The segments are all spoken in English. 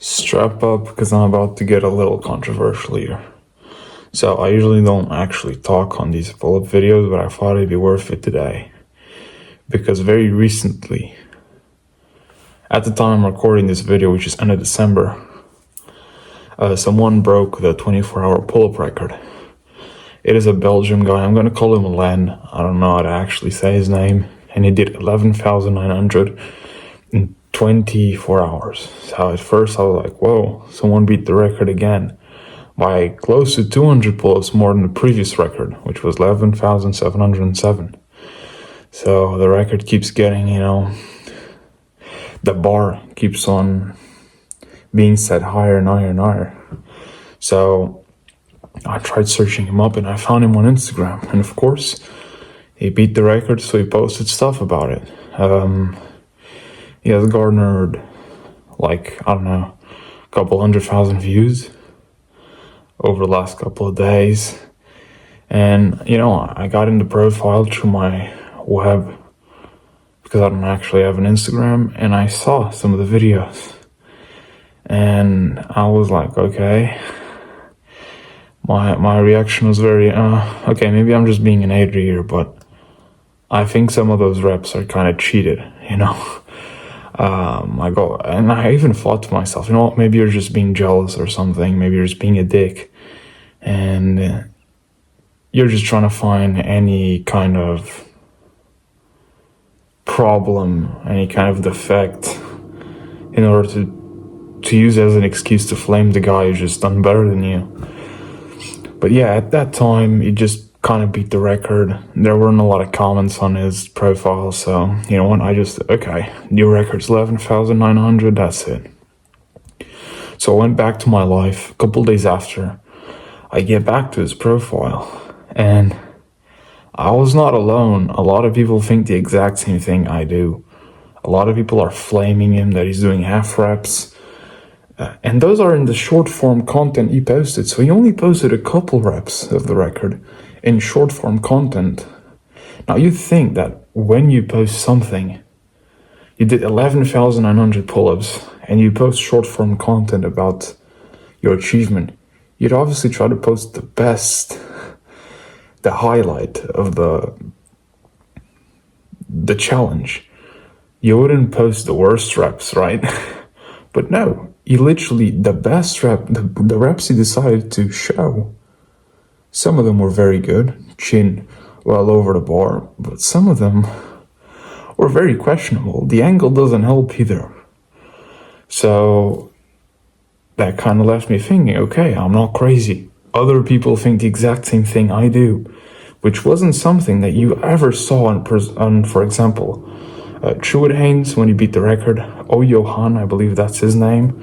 Strap up because I'm about to get a little controversial here. So I usually don't actually talk on these pull-up videos, but I thought it'd be worth it today. Because very recently, at the time I'm recording this video, which is end of December, someone broke the 24-hour pull-up record. It is a Belgian guy. I'm gonna call him Len. I don't know how to actually say his name. And he did 11,900 in 24 hours. So at first I was like, whoa, someone beat the record again by close to 200 pull-ups more than the previous record, which was 11,707. So the record keeps getting, the bar keeps on being set higher and higher and higher. So I tried searching him up and I found him on Instagram. And of course, he beat the record, so he posted stuff about it. He has garnered, a couple 100,000 views over the last couple of days. And, I got into profile through my web because I don't actually have an Instagram, and I saw some of the videos. And I was like, okay. My reaction was very, okay, maybe I'm just being an hater here, but I think some of those reps are kind of cheated, I even thought to myself, maybe you're just being jealous or something. Maybe you're just being a dick. And you're just trying to find any kind of problem, any kind of defect in order to use as an excuse to flame the guy who's just done better than you. But yeah, at that time, he just kind of beat the record. There weren't a lot of comments on his profile, so you know what, okay, new record's 11,900, that's it. So I went back to my life. A couple days after, I get back to his profile, and I was not alone. A lot of people think the exact same thing I do. A lot of people are flaming him that he's doing half reps. And those are in the short form content he posted. So he only posted a couple reps of the record in short form content. Now you think that when you post something, you did 11,900 pull-ups and you post short form content about your achievement, you'd obviously try to post the best, the highlight of the challenge. You wouldn't post the worst reps, right? But no. He literally, the best rep, the reps he decided to show, some of them were very good, chin well over the bar, but some of them were very questionable. The angle doesn't help either. So that kind of left me thinking, okay, I'm not crazy. Other people think the exact same thing I do, which wasn't something that you ever saw on for example, Truett Haynes, when he beat the record, Johan, I believe that's his name,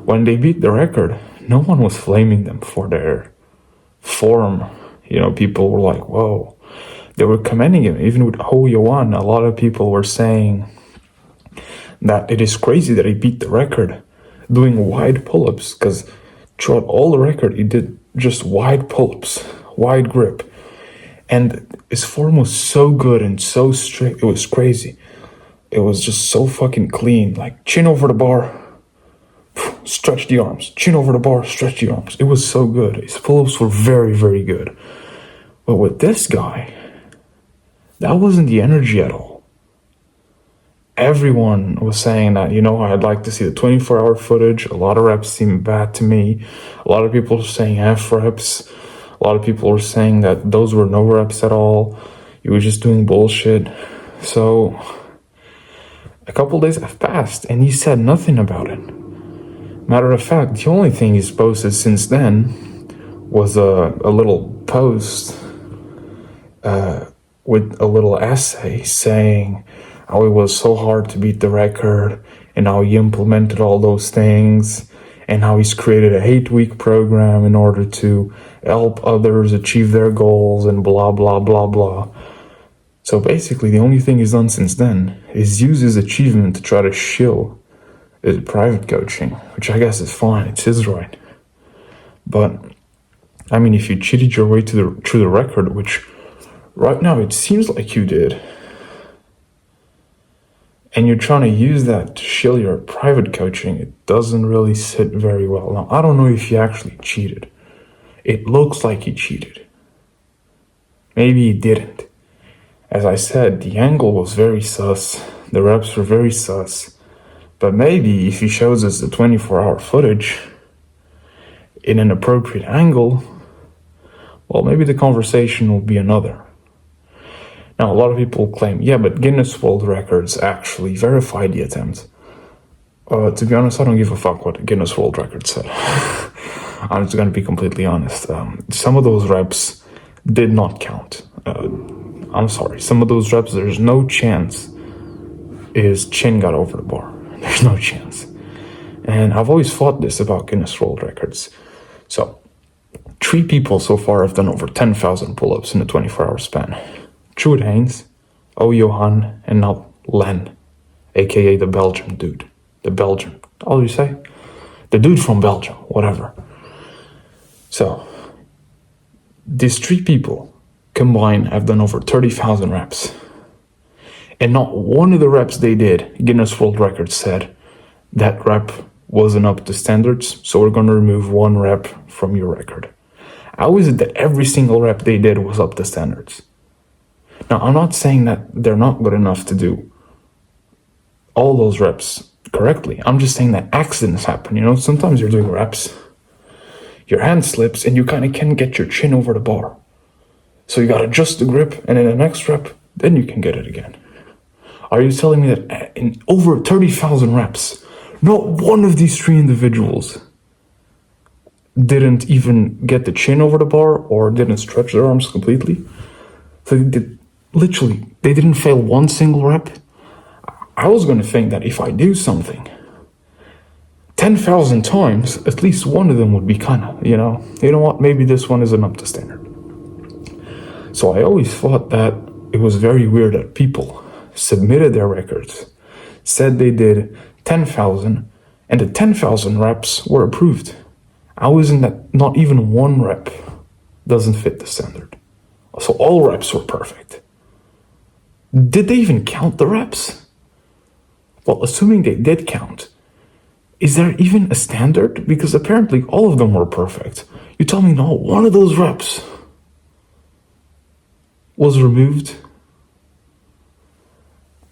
when they beat the record, no one was flaming them for their form. People were like, whoa. They were commending him. Even with Johan, a lot of people were saying that it is crazy that he beat the record doing wide pull-ups, because throughout all the record, he did just wide pull-ups, wide grip. And his form was so good and so straight, it was crazy. It was just so fucking clean, like chin over the bar, stretch the arms, chin over the bar, stretch the arms. It was so good. His pull-ups were very, very good. But with this guy, that wasn't the energy at all. Everyone was saying that, I'd like to see the 24-hour footage. A lot of reps seemed bad to me. A lot of people were saying half reps. A lot of people were saying that those were no reps at all. You were just doing bullshit. So a couple days have passed, and he said nothing about it. Matter of fact, the only thing he's posted since then was a little post with a little essay saying how it was so hard to beat the record and how he implemented all those things and how he's created a 8-week program in order to help others achieve their goals and blah, blah, blah, blah. So basically, the only thing he's done since then is use his achievement to try to shill his private coaching, which I guess is fine. It's his right. But, if you cheated your way through the record, which right now it seems like you did, and you're trying to use that to shill your private coaching, it doesn't really sit very well. Now, I don't know if he actually cheated. It looks like he cheated. Maybe he didn't. As I said, the angle was very sus. The reps were very sus. But maybe if he shows us the 24-hour footage in an appropriate angle, well, maybe the conversation will be another. Now, a lot of people claim, yeah, but Guinness World Records actually verified the attempt. To be honest, I don't give a fuck what Guinness World Records said. I'm just going to be completely honest. Some of those reps did not count. I'm sorry. Some of those reps, there's no chance his chin got over the bar. There's no chance. And I've always thought this about Guinness World Records. So, 3 people so far have done over 10,000 pull-ups in a 24-hour span. Trude Haynes, O. Johan, and now Len, aka the Belgian dude. The Belgian, how do you say? The dude from Belgium, whatever. So, these 3 people combined have done over 30,000 reps. And not one of the reps they did, Guinness World Records said, that rep wasn't up to standards, so we're going to remove 1 rep from your record. How is it that every single rep they did was up to standards? Now, I'm not saying that they're not good enough to do all those reps correctly. I'm just saying that accidents happen. You know, sometimes you're doing reps, your hand slips, and you kind of can't get your chin over the bar. So you got to adjust the grip, and in the next rep, then you can get it again. Are you telling me that in over 30,000 reps, not one of these 3 individuals didn't even get the chin over the bar or didn't stretch their arms completely? So they didn't fail 1 single rep? I was going to think that if I do something 10,000 times, at least one of them would be kind of, you know what, maybe this one isn't up to standard. So I always thought that it was very weird that people submitted their records, said they did 10,000, and the 10,000 reps were approved. How isn't that not even 1 rep doesn't fit the standard? So all reps were perfect. Did they even count the reps? Well, assuming they did count, is there even a standard? Because apparently all of them were perfect. You tell me not one of those reps was removed?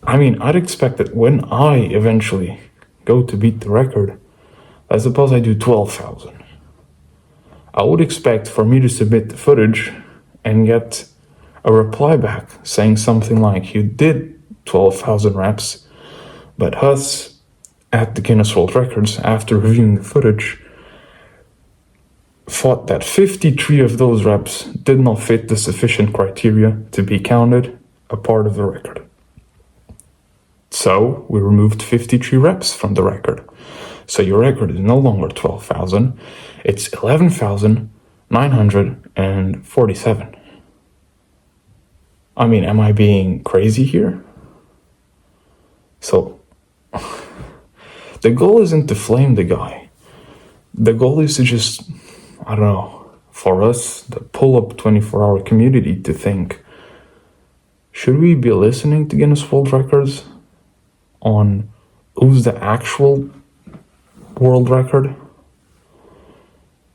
I mean, I'd expect that when I eventually go to beat the record, I suppose I do 12,000. I would expect for me to submit the footage and get a reply back saying something like, you did 12,000 reps, but us at the Guinness World Records, after reviewing the footage, thought that 53 of those reps did not fit the sufficient criteria to be counted a part of the record. So we removed 53 reps from the record. So your record is no longer 12,000, it's 11,947. I mean, am I being crazy here? So, the goal isn't to flame the guy. The goal is to just, I don't know, for us, the pull-up 24-hour community to think, should we be listening to Guinness World Records on who's the actual world record?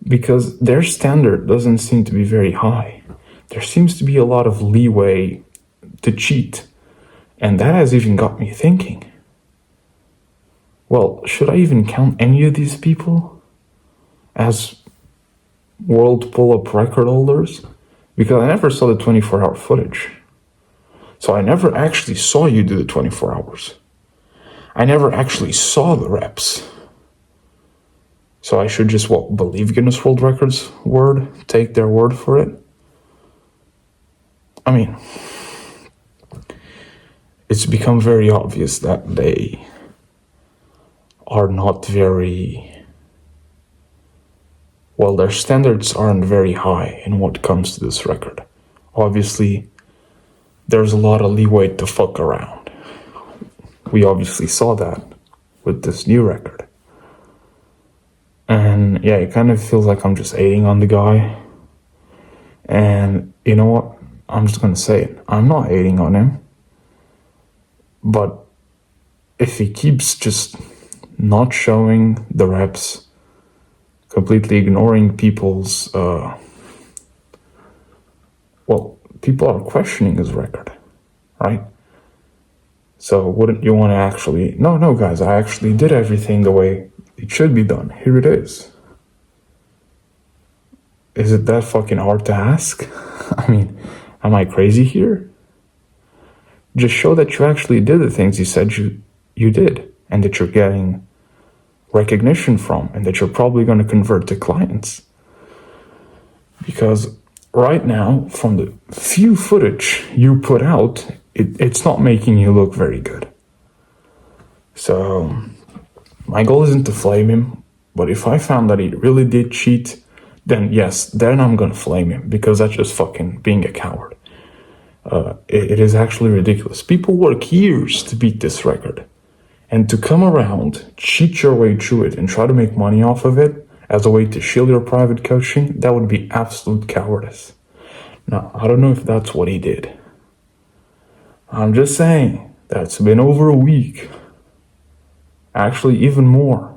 Because their standard doesn't seem to be very high. There seems to be a lot of leeway to cheat. And that has even got me thinking, well, should I even count any of these people as world pull-up record holders? Because I never saw the 24-hour footage. So I never actually saw you do the 24 hours. I never actually saw the reps. So I should just, believe Guinness World Records' word? Take their word for it? I mean, it's become very obvious that they are not very... Well, their standards aren't very high in what comes to this record. Obviously, there's a lot of leeway to fuck around. We obviously saw that with this new record. And yeah, it kind of feels like I'm just hating on the guy. And you know what? I'm just gonna say it. I'm not hating on him. But if he keeps just not showing the reps, completely ignoring people's, people are questioning his record, right? So wouldn't you want to actually, no, guys, I actually did everything the way it should be done. Here it is. Is it that fucking hard to ask? I mean, am I crazy here? Just show that you actually did the things you said you did, and that you're getting recognition from, and that you're probably going to convert to clients. Because right now, from the few footage you put out, it's not making you look very good. So my goal isn't to flame him, but if I found that he really did cheat, then yes, then I'm gonna flame him, because that's just fucking being a coward. It is actually ridiculous. People work years to beat this record, and to come around, cheat your way through it, and try to make money off of it as a way to shield your private coaching, that would be absolute cowardice. Now, I don't know if that's what he did. I'm just saying, that's been over a week. Actually, even more.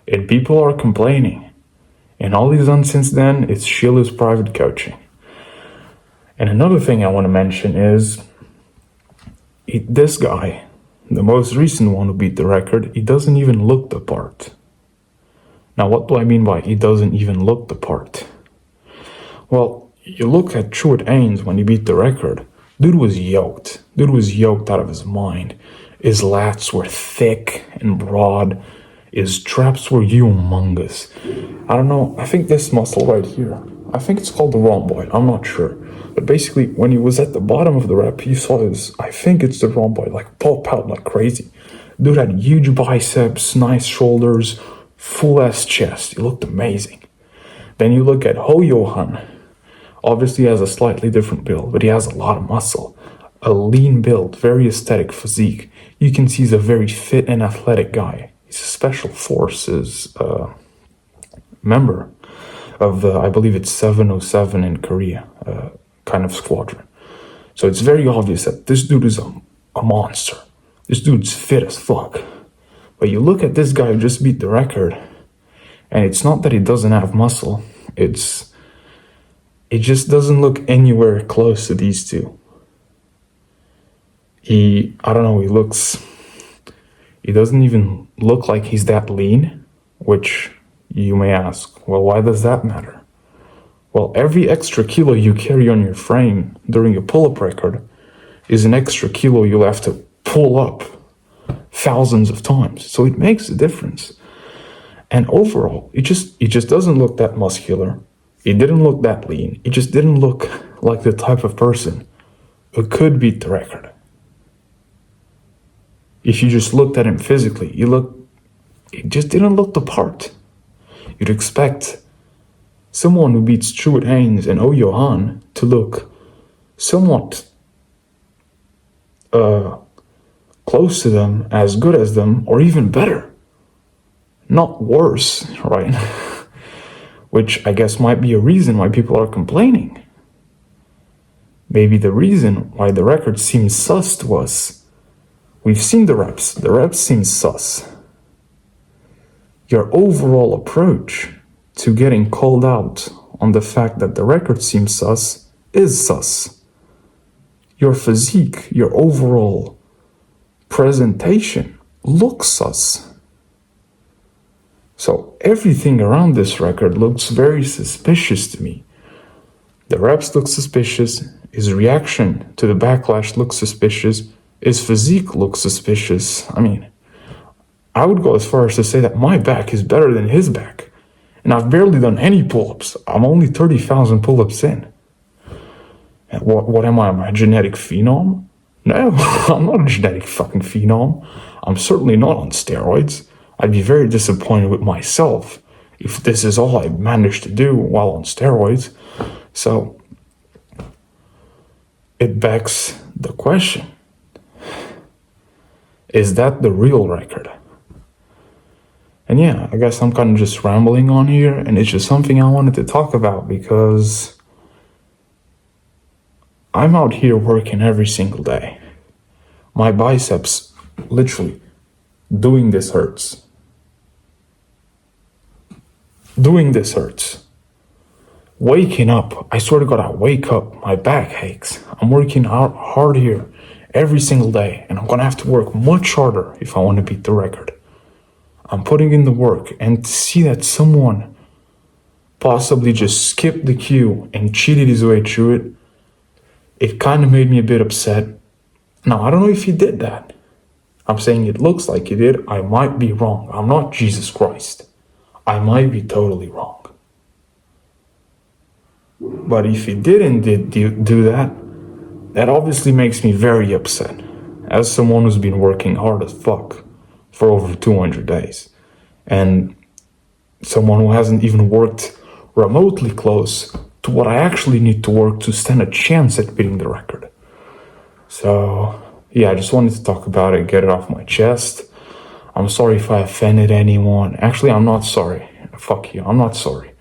And people are complaining. And all he's done since then is shield his private coaching. And another thing I want to mention is, this guy, the most recent one who beat the record, he doesn't even look the part. Now, what do I mean by he doesn't even look the part? Well, you look at Stuart Haines when he beat the record. Dude was yoked. Dude was yoked out of his mind. His lats were thick and broad. His traps were humongous. I don't know, I think this muscle right here, I think it's called the rhomboid, I'm not sure. But basically, when he was at the bottom of the rep, you saw his, I think it's the rhomboid, like pop out like crazy. Dude had huge biceps, nice shoulders, full-ass chest. He looked amazing. Then you look at Ho Johan. Obviously, he has a slightly different build, but he has a lot of muscle. A lean build, very aesthetic physique. You can see he's a very fit and athletic guy. He's a special forces member of the, I believe it's 707 in Korea, kind of squadron. So it's very obvious that this dude is a monster. This dude's fit as fuck. But you look at this guy who just beat the record, and it's not that he doesn't have muscle, it just doesn't look anywhere close to these two. He doesn't even look like he's that lean, which you may ask, well, why does that matter? Well, every extra kilo you carry on your frame during a pull-up record is an extra kilo you'll have to pull up thousands of times. So it makes a difference. And overall, it just doesn't look that muscular. It didn't look that lean. It just didn't look like the type of person who could beat the record. If you just looked at him physically, it just didn't look the part. You'd expect someone who beats Stuart Haines and Ho Johan to look somewhat close to them, as good as them, or even better. Not worse, right? Which I guess might be a reason why people are complaining. Maybe the reason why the record seems sus to us. We've seen the reps seem sus. Your overall approach to getting called out on the fact that the record seems sus is sus. Your physique, your overall presentation looks sus. So everything around this record looks very suspicious to me. The reps look suspicious, his reaction to the backlash looks suspicious, his physique looks suspicious. I mean, I would go as far as to say that my back is better than his back. And I've barely done any pull-ups. I'm only 30,000 pull-ups in. And what am I a genetic phenom? No, I'm not a genetic fucking phenom. I'm certainly not on steroids. I'd be very disappointed with myself if this is all I managed to do while on steroids. So, it begs the question. Is that the real record? And yeah, I guess I'm kind of just rambling on here, and it's just something I wanted to talk about because I'm out here working every single day. My biceps Literally, doing this hurts. Doing this hurts. Waking up, I swear to God, I wake up, my back aches. I'm working hard here every single day, and I'm gonna have to work much harder if I want to beat the record. I'm putting in the work, and to see that someone possibly just skipped the queue and cheated his way through it, it kind of made me a bit upset. Now, I don't know if he did that. I'm saying it looks like he did. I might be wrong. I'm not Jesus Christ. I might be totally wrong. But if he didn't do that, that obviously makes me very upset, as someone who's been working hard as fuck for over 200 days, and someone who hasn't even worked remotely close to what I actually need to work to stand a chance at beating the record. So, yeah, I just wanted to talk about it, get it off my chest. I'm sorry if I offended anyone. Actually, I'm not sorry. Fuck you, I'm not sorry.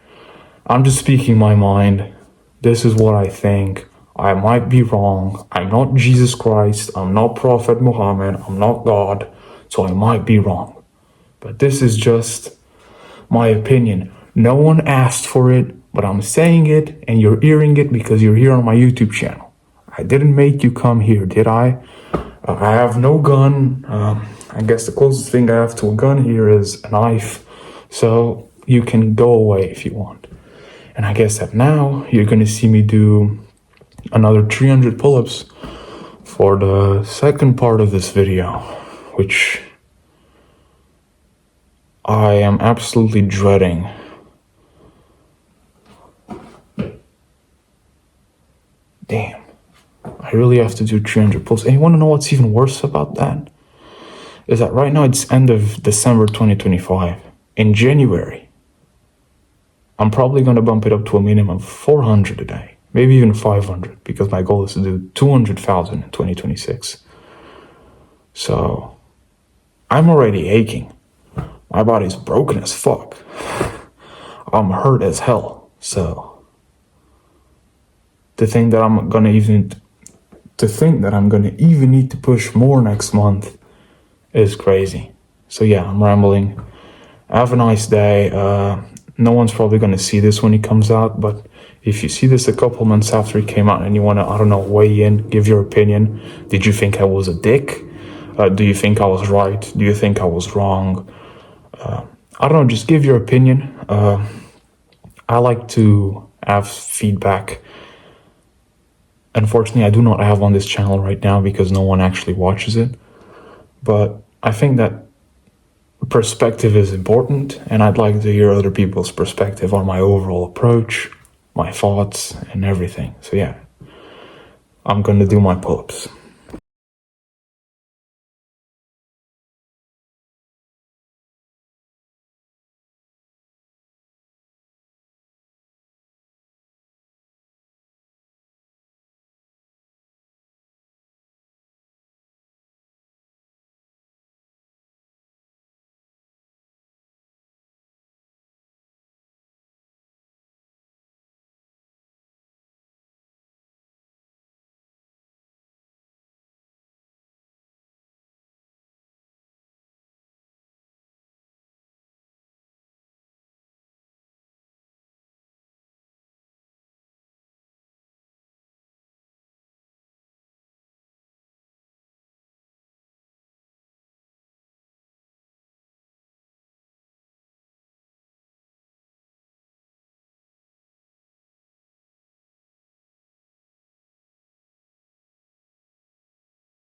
I'm just speaking my mind. This is what I think. I might be wrong. I'm not Jesus Christ. I'm not Prophet Muhammad. I'm not God. So I might be wrong. But this is just my opinion. No one asked for it, but I'm saying it, and you're hearing it because you're here on my YouTube channel. I didn't make you come here, did I? I have no gun. I guess the closest thing I have to a gun here is a knife. So you can go away if you want. And I guess that now you're going to see me do another 300 pull-ups for the second part of this video, which I am absolutely dreading. Damn. I really have to do 300 pull-ups. And you want to know what's even worse about that? Is that right now it's end of December 2025. In January, I'm probably going to bump it up to a minimum of 400 a day, maybe even 500, because my goal is to do 200,000 in 2026. So I'm already aching. My body's broken as fuck. I'm hurt as hell. So to think that I'm gonna even need to push more next month is crazy. So yeah, I'm rambling. Have a nice day. No one's probably going to see this when it comes out, but if you see this a couple months after it came out and you want to, I don't know, weigh in, give your opinion. Did you think I was a dick? Do you think I was right? Do you think I was wrong? I don't know, just give your opinion. I like to have feedback. Unfortunately, I do not have on this channel right now because no one actually watches it. But I think that perspective is important, and I'd like to hear other people's perspective on my overall approach, my thoughts, and everything. So yeah, I'm gonna do my pull-ups.